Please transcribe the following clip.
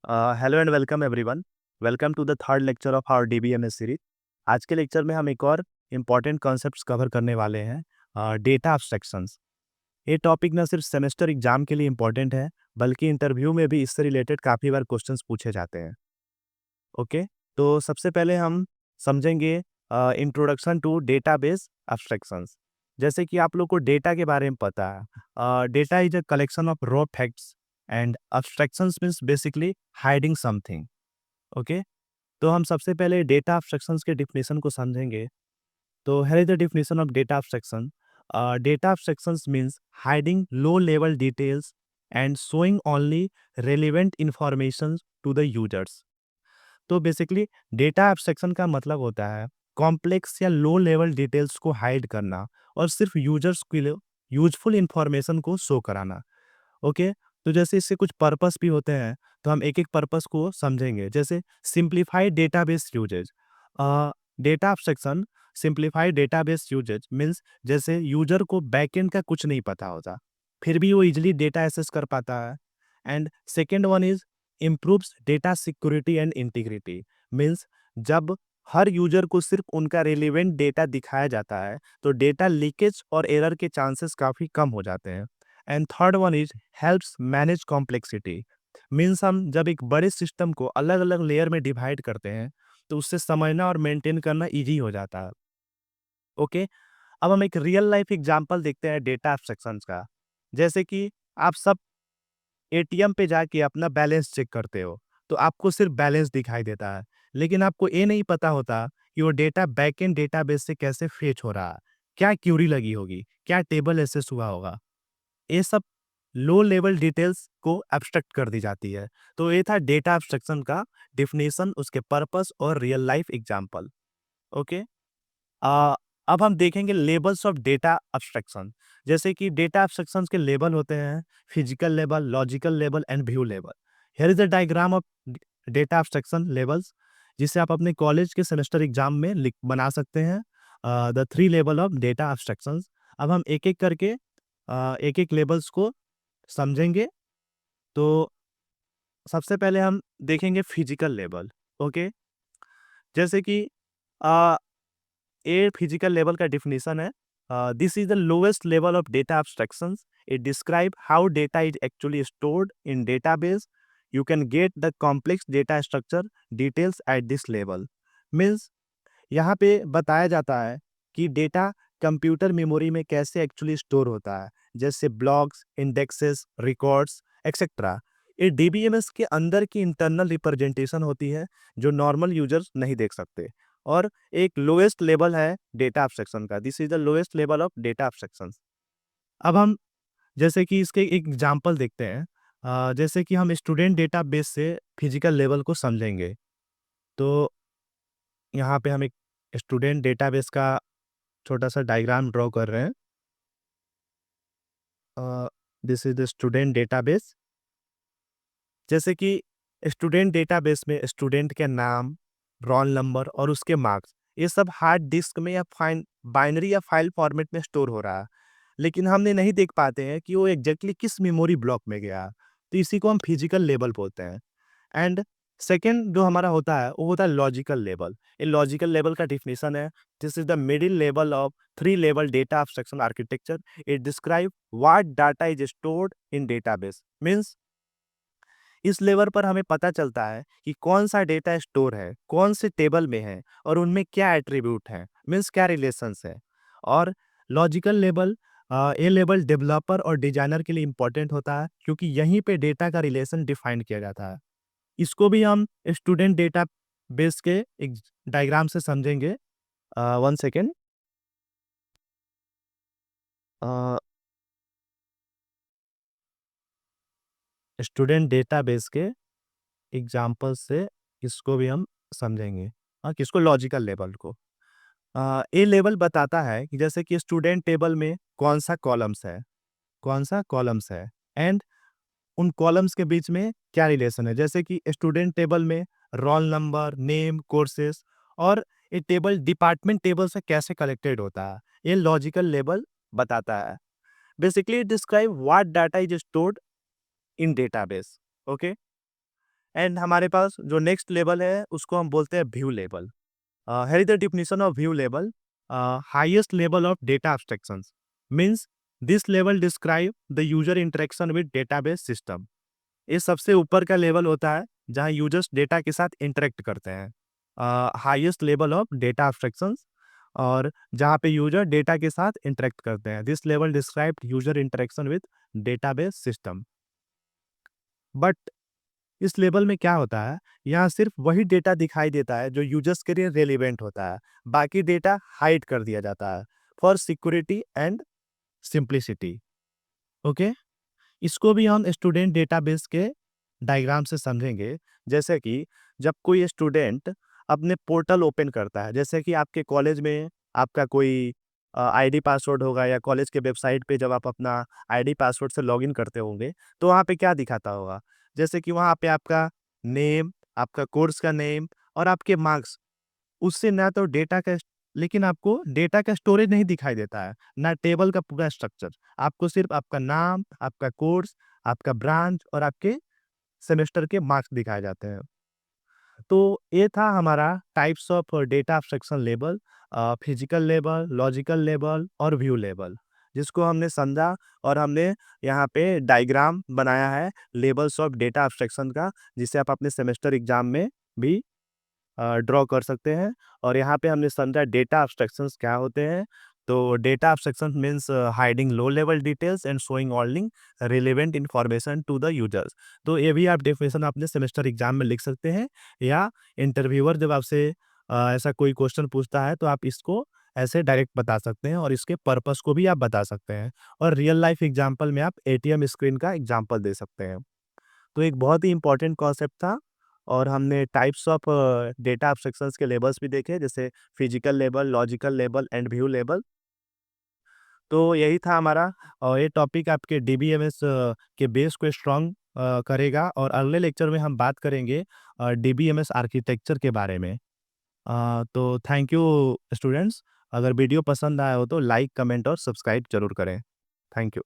Hello and welcome everyone. Welcome to the third lecture of our DBMS series. आज के lecture में हम एक और इम्पॉर्टेंट कॉन्सेप्ट्स कवर करने वाले हैं, डेटा एब्स्ट्रैक्शंस। ये टॉपिक न सिर्फ सेमेस्टर एग्जाम के लिए इम्पॉर्टेंट है, बल्कि इंटरव्यू में भी इससे रिलेटेड काफ़ी बार क्वेश्चंस पूछे जाते हैं। ओके, तो सबसे पहले हम समझेंगे इंट्रोडक्शन टू डेटाबेस एब्स्ट्रैक्शंस। जैसे कि आप लोग को डेटा के बारे में पता है, data is a collection of raw facts and abstractions means basically hiding something. Okay, तो हम सबसे पहले डेटा एब्स्ट्रैक्शंस के डिफिनेशन को समझेंगे। तो here is the definition of data abstraction. Data abstractions means hiding low level details and showing only relevant information to the users. तो basically data abstraction का मतलब होता है कॉम्प्लेक्स या लो लेवल डिटेल्स को हाइड करना और सिर्फ यूजर्स के लिए यूजफुल इंफॉर्मेशन को शो कराना। ओके, तो जैसे इससे कुछ पर्पस भी होते हैं, तो हम एक-एक पर्पस को समझेंगे। जैसे simplified database usage. Data abstraction simplified database usage means जैसे यूजर को बैकएंड का कुछ नहीं पता होता, फिर भी वो इजीली डेटा एक्सेस कर पाता है। And second one is improves data security and integrity means जब हर यूजर को सिर्फ उनका रिलेवेंट डेटा दिखाया जाता है, तो डेटा लीकेज और एरर के चांसेस काफ़ी कम हो जाते हैं। And third one is helps manage complexity means हम जब एक बड़े सिस्टम को अलग अलग लेयर में डिवाइड करते हैं, तो उससे समझना और मेंटेन करना इजी हो जाता है। ओके, अब हम एक रियल लाइफ एग्जांपल देखते हैं डेटा एब्स्ट्रैक्शंस का। जैसे कि आप सब एटीएम पे जाके अपना बैलेंस चेक करते हो, तो आपको सिर्फ बैलेंस दिखाई देता है, लेकिन आपको ये नहीं पता होता कि वो डेटा बैकएंड डेटाबेस से कैसे फेच हो रहा है, क्या क्यूरी लगी होगी, क्या टेबल एक्सेस हुआ होगा। ये सब लो लेवल डिटेल्स को एब्स्ट्रैक्ट कर दी जाती है। तो ये था डेटा एब्स्ट्रैक्शन का डेफिनेशन, उसके पर्पस और रियल लाइफ एग्जांपल। ओके, अ, अब हम देखेंगे लेवल्स ऑफ डेटा एब्स्ट्रैक्शन। जैसे कि डेटा एब्स्ट्रैक्शंस के लेवल होते हैं physical level, logical level and view level. Here is a diagram of data abstraction levels, जिसे आप अपने कॉलेज के सेमेस्टर एग्जाम में लिख बना सकते हैं। The three level of data abstractions. अब हम एक-एक करके एक-एक लेवल्स को समझेंगे। तो सबसे पहले हम देखेंगे फिजिकल लेवल। ओके, जैसे कि अ, ये फिजिकल लेवल का डिफिनीशन है। This is the lowest level of data abstractions. It describe how data is actually stored in database. You can get the complex data structure details at this level. Means यहाँ पे बताया जाता है कि data computer memory में कैसे actually store होता है, जैसे ब्लॉक्स, इंडेक्सेस, रिकॉर्ड्स, एक्सेट्रा। ये डीबीएमएस के अंदर की इंटरनल रिप्रेजेंटेशन होती है, जो नॉर्मल यूजर्स नहीं देख सकते। और एक लोएस्ट लेवल है डेटा एब्स्ट्रैक्शन का। This is the lowest level of data abstraction. अब हम जैसे कि इसके एक एग्जांपल देखते हैं। जैसे कि हम स्टूडेंट डेटाबेस से फिजिकल लेवल को समझेंगे। तो यहाँ पे हम एक स्टूडेंट डेटाबेस का छोटा-सा डायग्राम ड्रॉ कर रहे हैं। This is the student database. जैसे कि स्टूडेंट डेटाबेस में स्टूडेंट के नाम, रोल नंबर और उसके मार्क्स, ये सब हार्ड डिस्क में या बाइनरी या फाइल फॉर्मेट में स्टोर हो रहा है। लेकिन हमने नहीं देख पाते हैं कि वो एग्ज़ैक्टली किस मेमोरी ब्लॉक में गया। तो इसी को हम फिजिकल लेवल बोलते हैं। एंड सेकंड जो हमारा होता है, वो होता है लॉजिकल लेवल। ये लॉजिकल लेवल का डेफिनेशन है, this is the middle level of three level data abstraction architecture. It describe what data is stored in database. Means इस लेवल पर हमें पता चलता है कि कौन सा डेटा स्टोर है, कौन से टेबल में है और उनमें क्या एट्रीब्यूट हैं, मीन्स क्या रिलेशंस है। और लॉजिकल लेवल, ये लेवल डेवलपर और डिजाइनर के लिए इंपॉर्टेंट होता है, क्योंकि यहीं पे डेटा का रिलेशन डिफाइन किया जाता है। इसको भी हम स्टूडेंट डेटा बेस के एक डायग्राम से समझेंगे। One second. Student data base के एग्जाम्पल से इसको भी हम समझेंगे। किसको? लॉजिकल लेवल को। ये लेवल बताता है कि जैसे कि स्टूडेंट टेबल में कौन सा कॉलम्स है, कौन सा कॉलम्स है एंड उन कॉलम्स के बीच में क्या रिलेशन है। जैसे कि स्टूडेंट टेबल में रोल नंबर, नेम, कोर्सेस, और ये टेबल डिपार्टमेंट टेबल से कैसे कलेक्टेड होता है, ये लॉजिकल लेवल बताता है। Basically describe what data is stored in database. Okay, and हमारे पास जो नेक्स्ट लेवल है उसको हम बोलते हैं view level. here is the definition of view level. Highest level of data abstractions means this level describe the user interaction with database system. ये सबसे ऊपर का लेवल होता है जहाँ यूजर्स डेटा के साथ इंटरेक्ट करते हैं। Highest level of data abstractions, और जहाँ पे यूजर डेटा के साथ इंटरेक्ट करते हैं। This level describe user interaction with database system. But इस लेवल में क्या होता है, यहाँ सिर्फ वही डेटा दिखाई देता है जो यूजर्स के लिए रेलिवेंट होता है। बाकी डेटा हाइड कर दिया जाता है for security and simplicity. Okay, इसको भी हम स्टूडेंट डेटाबेस के डायग्राम से समझेंगे। जैसे कि जब कोई स्टूडेंट अपने पोर्टल ओपन करता है, जैसे कि आपके कॉलेज में आपका कोई आईडी पासवर्ड होगा, या कॉलेज के वेबसाइट पे जब आप अपना आईडी पासवर्ड से लॉगिन करते होंगे तो वहाँ पे क्या दिखाता होगा, जैसे कि वहाँ पे आपका नेम, आपका कोर्स का नेम और आपके मार्क्स। उससे ना तो डेटा का लेकिन आपको डेटा का स्टोरेज नहीं दिखाई देता है, ना टेबल का पूरा स्ट्रक्चर। आपको सिर्फ आपका नाम, आपका कोर्स, आपका ब्रांच और आपके सेमेस्टर के मार्क्स दिखाए जाते हैं। तो ये था हमारा types of data abstraction level, physical level, logical level और व्यू लेवल, जिसको हमने समझा। और हमने यहाँ पे डायग्राम बनाया है लेवल्स ऑफ डेटा एब्स्ट्रैक्शन का, जिसे आप अपने सेमेस्टर एग्जाम में भी ड्रॉ कर सकते हैं। और यहाँ पे हमने समझा डेटा एब्स्ट्रैक्शंस क्या होते हैं। तो data abstraction means hiding low level details and showing only relevant information to the users. तो ये भी आप डेफिनेशन अपने सेमेस्टर एग्जाम में लिख सकते हैं, या इंटरव्यूअर जब आपसे ऐसा कोई क्वेश्चन पूछता है तो आप इसको ऐसे डायरेक्ट बता सकते हैं, और इसके पर्पस को भी आप बता सकते हैं। और रियल लाइफ एग्जाम्पल में आप एटीएम स्क्रीन का एग्जाम्पल दे सकते हैं। तो एक बहुत ही इंपॉर्टेंट कॉन्सेप्ट था। और हमने टाइप्स ऑफ डेटा एब्स्ट्रैक्शंस के लेवल्स भी देखे, जैसे physical level, logical level and view level. तो यही था हमारा, और ये टॉपिक आपके डीबीएमएस के बेस को स्ट्रॉन्ग करेगा। और अगले लेक्चर में हम बात करेंगे डीबीएमएस आर्किटेक्चर के बारे में। तो थैंक यू स्टूडेंट्स। अगर वीडियो पसंद आया हो तो लाइक, कमेंट और सब्सक्राइब जरूर करें। Thank you.